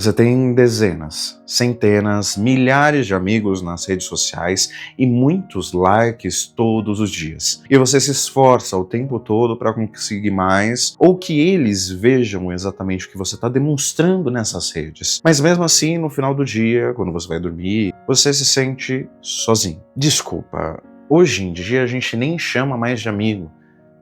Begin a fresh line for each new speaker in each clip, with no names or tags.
Você tem dezenas, centenas, milhares de amigos nas redes sociais e muitos likes todos os dias. E você se esforça o tempo todo para conseguir mais, ou que eles vejam exatamente o que você está demonstrando nessas redes. Mas mesmo assim, no final do dia, quando você vai dormir, você se sente sozinho. Desculpa, hoje em dia a gente nem chama mais de amigo.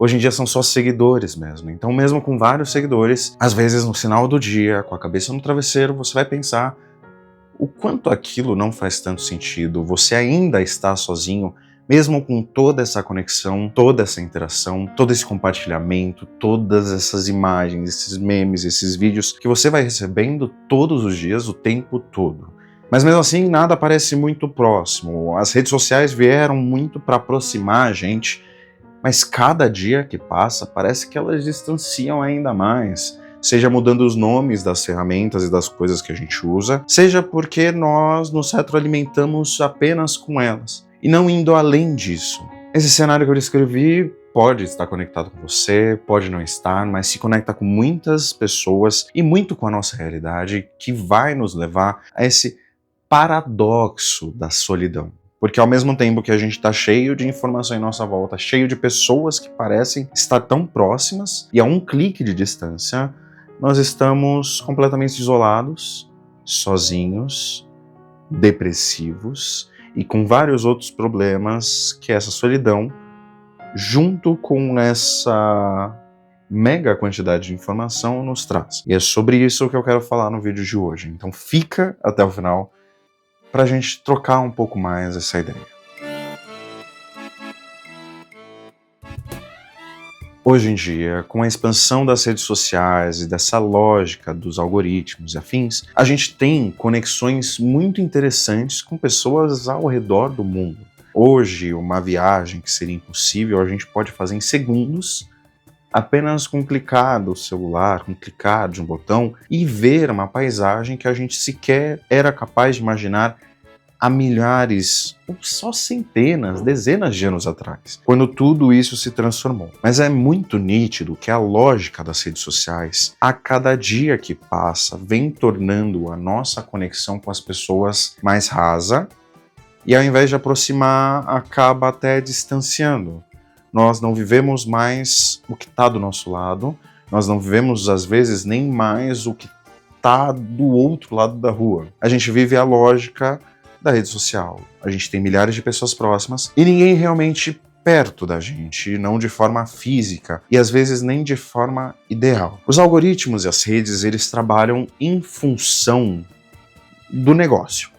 Hoje em dia são só seguidores mesmo. Então mesmo com vários seguidores, às vezes no final do dia, com a cabeça no travesseiro, você vai pensar o quanto aquilo não faz tanto sentido. Você ainda está sozinho, mesmo com toda essa conexão, toda essa interação, todo esse compartilhamento, todas essas imagens, esses memes, esses vídeos que você vai recebendo todos os dias, o tempo todo. Mas mesmo assim, nada parece muito próximo. As redes sociais vieram muito para aproximar a gente, mas cada dia que passa parece que elas distanciam ainda mais, seja mudando os nomes das ferramentas e das coisas que a gente usa, seja porque nós nos retroalimentamos apenas com elas, e não indo além disso. Esse cenário que eu descrevi pode estar conectado com você, pode não estar, mas se conecta com muitas pessoas e muito com a nossa realidade, que vai nos levar a esse paradoxo da solidão. Porque ao mesmo tempo que a gente está cheio de informação em nossa volta, cheio de pessoas que parecem estar tão próximas e a um clique de distância, nós estamos completamente isolados, sozinhos, depressivos e com vários outros problemas que essa solidão, junto com essa mega quantidade de informação, nos traz. E é sobre isso que eu quero falar no vídeo de hoje. Então fica até o final para a gente trocar um pouco mais essa ideia. Hoje em dia, com a expansão das redes sociais e dessa lógica dos algoritmos e afins, a gente tem conexões muito interessantes com pessoas ao redor do mundo. Hoje, uma viagem que seria impossível, a gente pode fazer em segundos, apenas com clicar do celular, com clicar de um botão e ver uma paisagem que a gente sequer era capaz de imaginar há milhares, ou só centenas, dezenas de anos atrás, quando tudo isso se transformou. Mas é muito nítido que a lógica das redes sociais, a cada dia que passa, vem tornando a nossa conexão com as pessoas mais rasa e, ao invés de aproximar, acaba até distanciando. Nós não vivemos mais o que está do nosso lado, nós não vivemos, às vezes, nem mais o que está do outro lado da rua. A gente vive a lógica da rede social. A gente tem milhares de pessoas próximas e ninguém realmente perto da gente, não de forma física e às vezes nem de forma ideal. Os algoritmos e as redes, eles trabalham em função do negócio.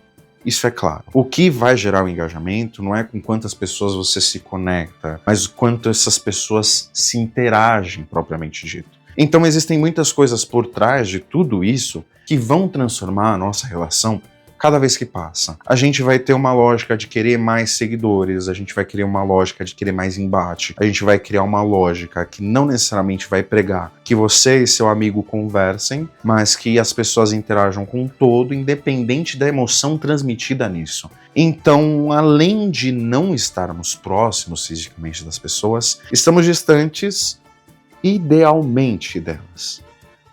Isso é claro. O que vai gerar o engajamento não é com quantas pessoas você se conecta, mas quanto essas pessoas se interagem, propriamente dito. Então existem muitas coisas por trás de tudo isso que vão transformar a nossa relação cada vez que passa. A gente vai ter uma lógica de querer mais seguidores, a gente vai querer uma lógica de querer mais embate, a gente vai criar uma lógica que não necessariamente vai pregar que você e seu amigo conversem, mas que as pessoas interajam com o todo, independente da emoção transmitida nisso. Então, além de não estarmos próximos fisicamente das pessoas, estamos distantes idealmente delas.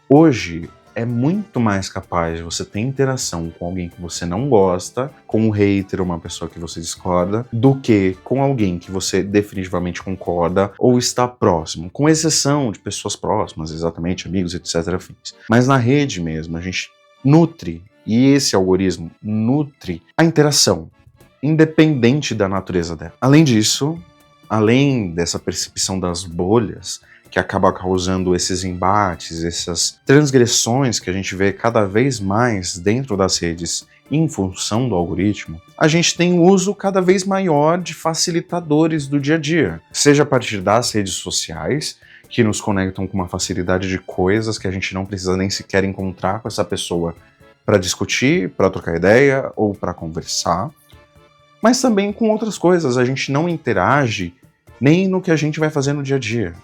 Hoje, é muito mais capaz de você ter interação com alguém que você não gosta, com um hater, uma pessoa que você discorda, do que com alguém que você definitivamente concorda ou está próximo, com exceção de pessoas próximas, exatamente, amigos, etc. afins. Mas na rede mesmo, a gente nutre, e esse algoritmo nutre a interação, independente da natureza dela. Além disso, além dessa percepção das bolhas, que acaba causando esses embates, essas transgressões que a gente vê cada vez mais dentro das redes em função do algoritmo, a gente tem um uso cada vez maior de facilitadores do dia a dia, seja a partir das redes sociais, que nos conectam com uma facilidade de coisas que a gente não precisa nem sequer encontrar com essa pessoa para discutir, para trocar ideia ou para conversar, mas também com outras coisas. A gente não interage nem no que a gente vai fazer no dia a dia.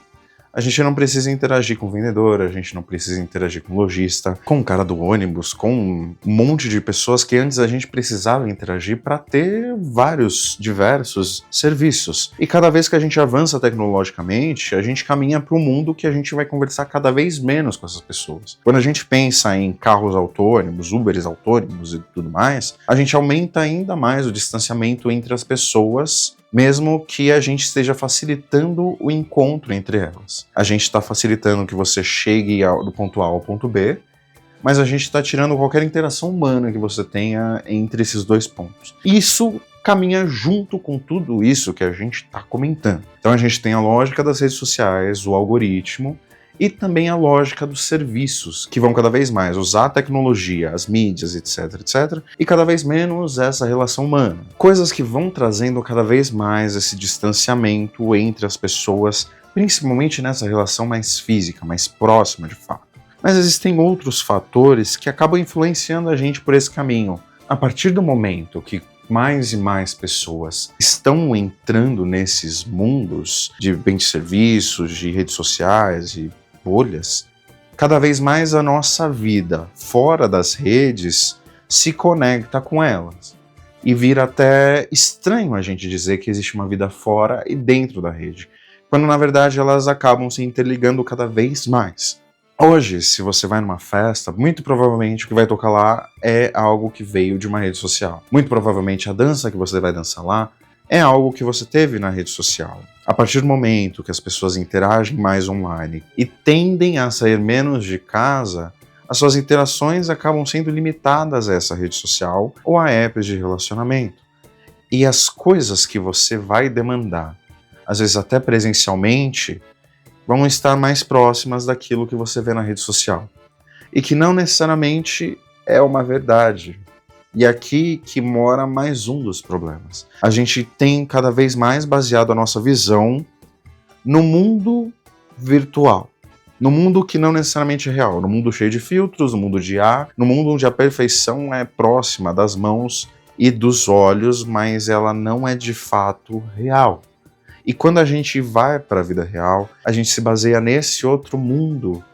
A gente não precisa interagir com o vendedor, a gente não precisa interagir com o lojista, com o cara do ônibus, com um monte de pessoas que antes a gente precisava interagir para ter vários, diversos serviços. E cada vez que a gente avança tecnologicamente, a gente caminha para um mundo que a gente vai conversar cada vez menos com essas pessoas. Quando a gente pensa em carros autônomos, Uberes autônomos e tudo mais, a gente aumenta ainda mais o distanciamento entre as pessoas, mesmo que a gente esteja facilitando o encontro entre elas. A gente está facilitando que você chegue do ponto A ao ponto B, mas a gente está tirando qualquer interação humana que você tenha entre esses dois pontos. Isso caminha junto com tudo isso que a gente está comentando. Então a gente tem a lógica das redes sociais, o algoritmo, e também a lógica dos serviços, que vão cada vez mais usar a tecnologia, as mídias, etc, etc, e cada vez menos essa relação humana. Coisas que vão trazendo cada vez mais esse distanciamento entre as pessoas, principalmente nessa relação mais física, mais próxima de fato. Mas existem outros fatores que acabam influenciando a gente por esse caminho. A partir do momento que mais e mais pessoas estão entrando nesses mundos de bens e serviços, de redes sociais, de bolhas, cada vez mais a nossa vida fora das redes se conecta com elas. E vira até estranho a gente dizer que existe uma vida fora e dentro da rede, quando na verdade elas acabam se interligando cada vez mais. Hoje, se você vai numa festa, muito provavelmente o que vai tocar lá é algo que veio de uma rede social. Muito provavelmente a dança que você vai dançar lá é algo que você teve na rede social. A partir do momento que as pessoas interagem mais online e tendem a sair menos de casa, as suas interações acabam sendo limitadas a essa rede social ou a apps de relacionamento. E as coisas que você vai demandar, às vezes até presencialmente, vão estar mais próximas daquilo que você vê na rede social. E que não necessariamente é uma verdade. E aqui que mora mais um dos problemas. A gente tem cada vez mais baseado a nossa visão no mundo virtual. No mundo que não necessariamente é real. No mundo cheio de filtros, no mundo de IA, no mundo onde a perfeição é próxima das mãos e dos olhos, mas ela não é de fato real. E quando a gente vai para a vida real, a gente se baseia nesse outro mundo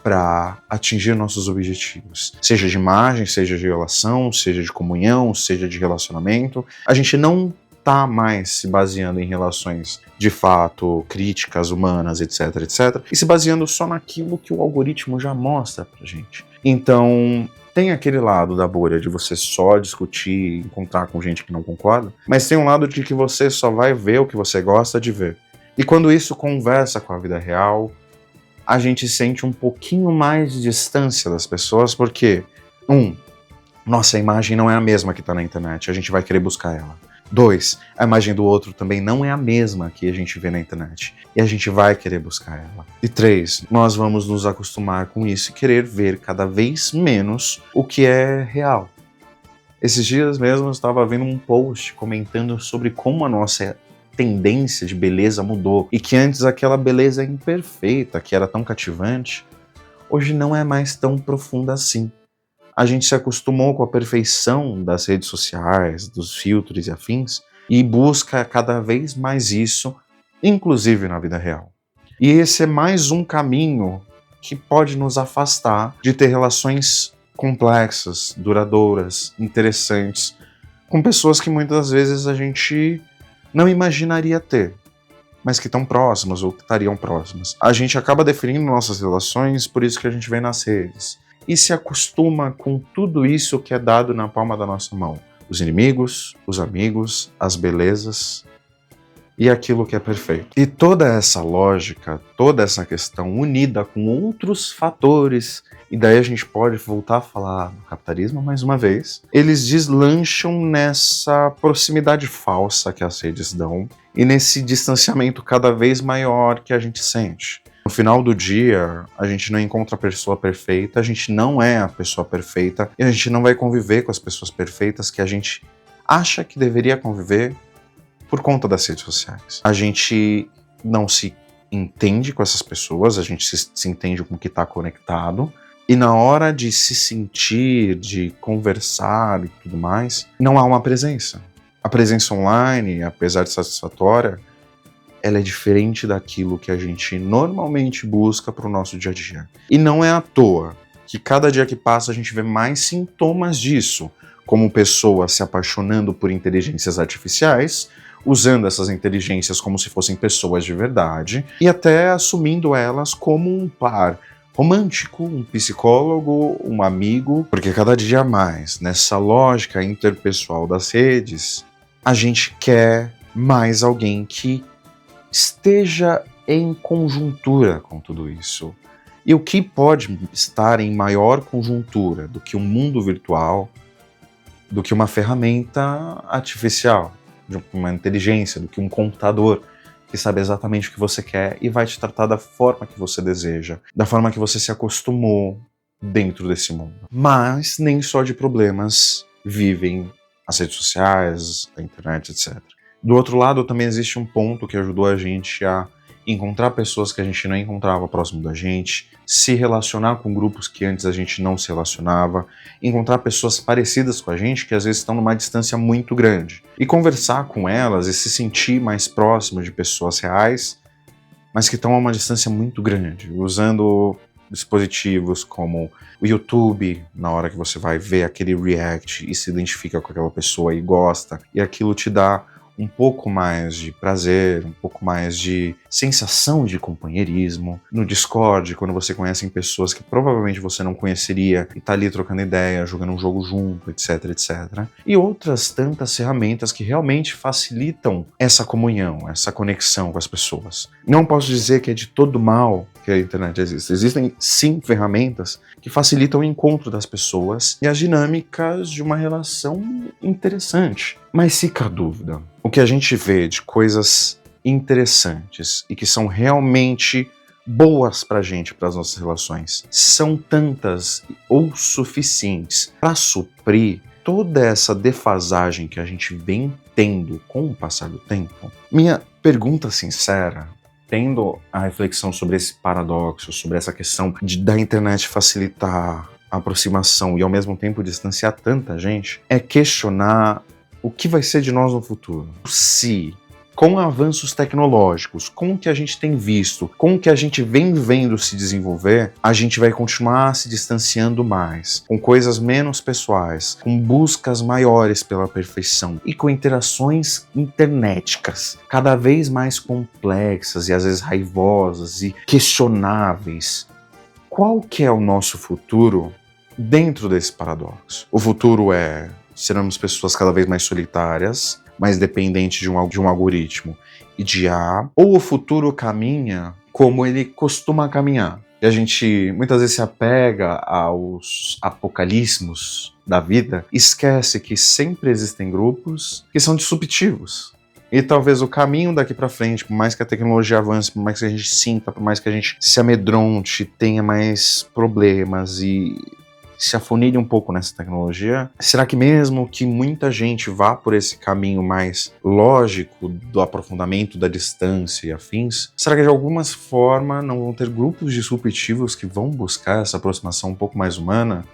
para atingir nossos objetivos. Seja de imagem, seja de relação, seja de comunhão, seja de relacionamento. A gente não está mais se baseando em relações de fato, críticas, humanas, etc, etc, e se baseando só naquilo que o algoritmo já mostra pra gente. Então, tem aquele lado da bolha de você só discutir, encontrar com gente que não concorda, mas tem um lado de que você só vai ver o que você gosta de ver. E quando isso conversa com a vida real, a gente sente um pouquinho mais de distância das pessoas, porque, nossa imagem não é a mesma que está na internet, a gente vai querer buscar ela. 2, a imagem do outro também não é a mesma que a gente vê na internet, e a gente vai querer buscar ela. E 3, nós vamos nos acostumar com isso e querer ver cada vez menos o que é real. Esses dias mesmo eu estava vendo um post comentando sobre como a nossa tendência de beleza mudou, e que antes aquela beleza imperfeita, que era tão cativante, hoje não é mais tão profunda assim. A gente se acostumou com a perfeição das redes sociais, dos filtros e afins, e busca cada vez mais isso, inclusive na vida real. E esse é mais um caminho que pode nos afastar de ter relações complexas, duradouras, interessantes, com pessoas que muitas vezes a gente não imaginaria ter, mas que estão próximas ou que estariam próximas. A gente acaba definindo nossas relações por isso que a gente vê nas redes. E se acostuma com tudo isso que é dado na palma da nossa mão. Os inimigos, os amigos, as belezas e aquilo que é perfeito. E toda essa lógica, toda essa questão unida com outros fatores, e daí a gente pode voltar a falar do capitalismo mais uma vez, eles deslancham nessa proximidade falsa que as redes dão e nesse distanciamento cada vez maior que a gente sente. No final do dia, a gente não encontra a pessoa perfeita, a gente não é a pessoa perfeita e a gente não vai conviver com as pessoas perfeitas que a gente acha que deveria conviver por conta das redes sociais. A gente não se entende com essas pessoas, a gente se entende com o que está conectado, e na hora de se sentir, de conversar e tudo mais, não há uma presença. A presença online, apesar de satisfatória, ela é diferente daquilo que a gente normalmente busca para o nosso dia a dia. E não é à toa que cada dia que passa a gente vê mais sintomas disso, como pessoas se apaixonando por inteligências artificiais, usando essas inteligências como se fossem pessoas de verdade, e até assumindo elas como um par romântico, um psicólogo, um amigo, porque cada dia mais, nessa lógica interpessoal das redes, a gente quer mais alguém que esteja em conjuntura com tudo isso. E o que pode estar em maior conjuntura do que um mundo virtual, do que uma ferramenta artificial, de uma inteligência, do que um computador que sabe exatamente o que você quer e vai te tratar da forma que você deseja, da forma que você se acostumou dentro desse mundo. Mas nem só de problemas vivem as redes sociais, a internet, etc. Do outro lado, também existe um ponto que ajudou a gente a encontrar pessoas que a gente não encontrava próximo da gente, se relacionar com grupos que antes a gente não se relacionava, encontrar pessoas parecidas com a gente que às vezes estão numa distância muito grande e conversar com elas e se sentir mais próximo de pessoas reais, mas que estão a uma distância muito grande, usando dispositivos como o YouTube, na hora que você vai ver aquele react e se identifica com aquela pessoa e gosta, e aquilo te dá um pouco mais de prazer, um pouco mais de sensação de companheirismo. No Discord, quando você conhece pessoas que provavelmente você não conheceria e tá ali trocando ideia, jogando um jogo junto, etc, etc. E outras tantas ferramentas que realmente facilitam essa comunhão, essa conexão com as pessoas. Não posso dizer que é de todo mal que a internet existe. Existem sim ferramentas que facilitam o encontro das pessoas e as dinâmicas de uma relação interessante. Mas fica a dúvida. O que a gente vê de coisas interessantes e que são realmente boas pra gente, para as nossas relações, são tantas ou suficientes para suprir toda essa defasagem que a gente vem tendo com o passar do tempo? Minha pergunta sincera, tendo a reflexão sobre esse paradoxo, sobre essa questão da internet facilitar a aproximação e ao mesmo tempo distanciar tanta gente, é questionar o que vai ser de nós no futuro. Se, com avanços tecnológicos, com o que a gente tem visto, com o que a gente vem vendo se desenvolver, a gente vai continuar se distanciando mais, com coisas menos pessoais, com buscas maiores pela perfeição e com interações internéticas cada vez mais complexas e às vezes raivosas e questionáveis. Qual que é o nosso futuro dentro desse paradoxo? O futuro seremos pessoas cada vez mais solitárias, mais dependentes de um algoritmo e de IA, ou o futuro caminha como ele costuma caminhar. E a gente muitas vezes se apega aos apocalismos da vida, esquece que sempre existem grupos que são disruptivos. E talvez o caminho daqui para frente, por mais que a tecnologia avance, por mais que a gente sinta, por mais que a gente se amedronte, tenha mais problemas e se afunilhe um pouco nessa tecnologia, será que mesmo que muita gente vá por esse caminho mais lógico do aprofundamento da distância e afins, será que de alguma forma não vão ter grupos disruptivos que vão buscar essa aproximação um pouco mais humana?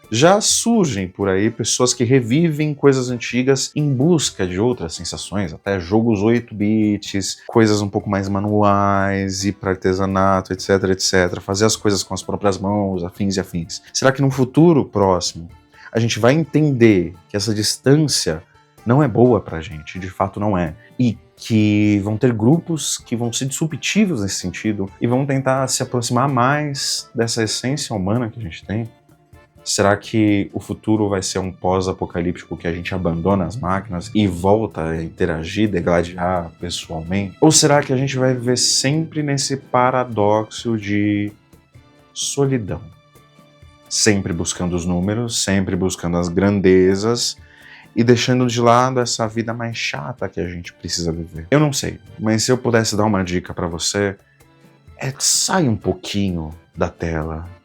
Já surgem por aí pessoas que revivem coisas antigas em busca de outras sensações, até jogos 8 bits, coisas um pouco mais manuais, ir para artesanato, etc, etc, fazer as coisas com as próprias mãos, afins e afins. Será que no futuro próximo a gente vai entender que essa distância não é boa pra gente, de fato não é, e que vão ter grupos que vão ser disruptivos nesse sentido e vão tentar se aproximar mais dessa essência humana que a gente tem? Será que o futuro vai ser um pós-apocalíptico que a gente abandona as máquinas e volta a interagir, degladiar pessoalmente? Ou será que a gente vai viver sempre nesse paradoxo de solidão? Sempre buscando os números, sempre buscando as grandezas e deixando de lado essa vida mais chata que a gente precisa viver. Eu não sei, mas se eu pudesse dar uma dica pra você, sai um pouquinho da tela.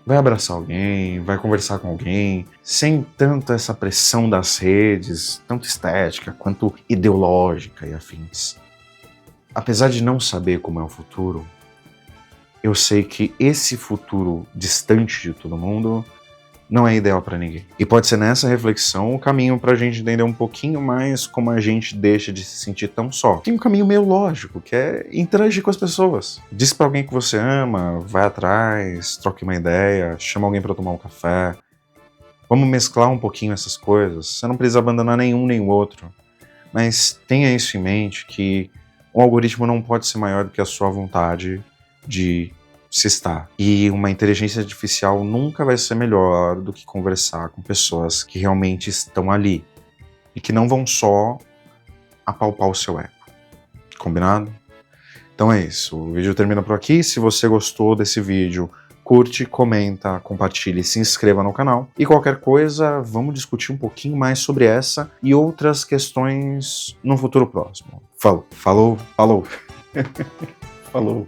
Vai abraçar alguém, vai conversar com alguém, sem tanto essa pressão das redes, tanto estética quanto ideológica e afins. Apesar de não saber como é o futuro, eu sei que esse futuro distante de todo mundo não é ideal para ninguém. E pode ser nessa reflexão o caminho para a gente entender um pouquinho mais como a gente deixa de se sentir tão só. Tem um caminho meio lógico, que é interagir com as pessoas. Diz para alguém que você ama, vai atrás, troque uma ideia, chama alguém para tomar um café. Vamos mesclar um pouquinho essas coisas. Você não precisa abandonar nenhum nem o outro. Mas tenha isso em mente, que um algoritmo não pode ser maior do que a sua vontade de se estar. E uma inteligência artificial nunca vai ser melhor do que conversar com pessoas que realmente estão ali e que não vão só apalpar o seu ego. Combinado? Então é isso. O vídeo termina por aqui. Se você gostou desse vídeo, curte, comenta, compartilhe, se inscreva no canal. E qualquer coisa, vamos discutir um pouquinho mais sobre essa e outras questões no futuro próximo. Falou, falou, falou. Falou.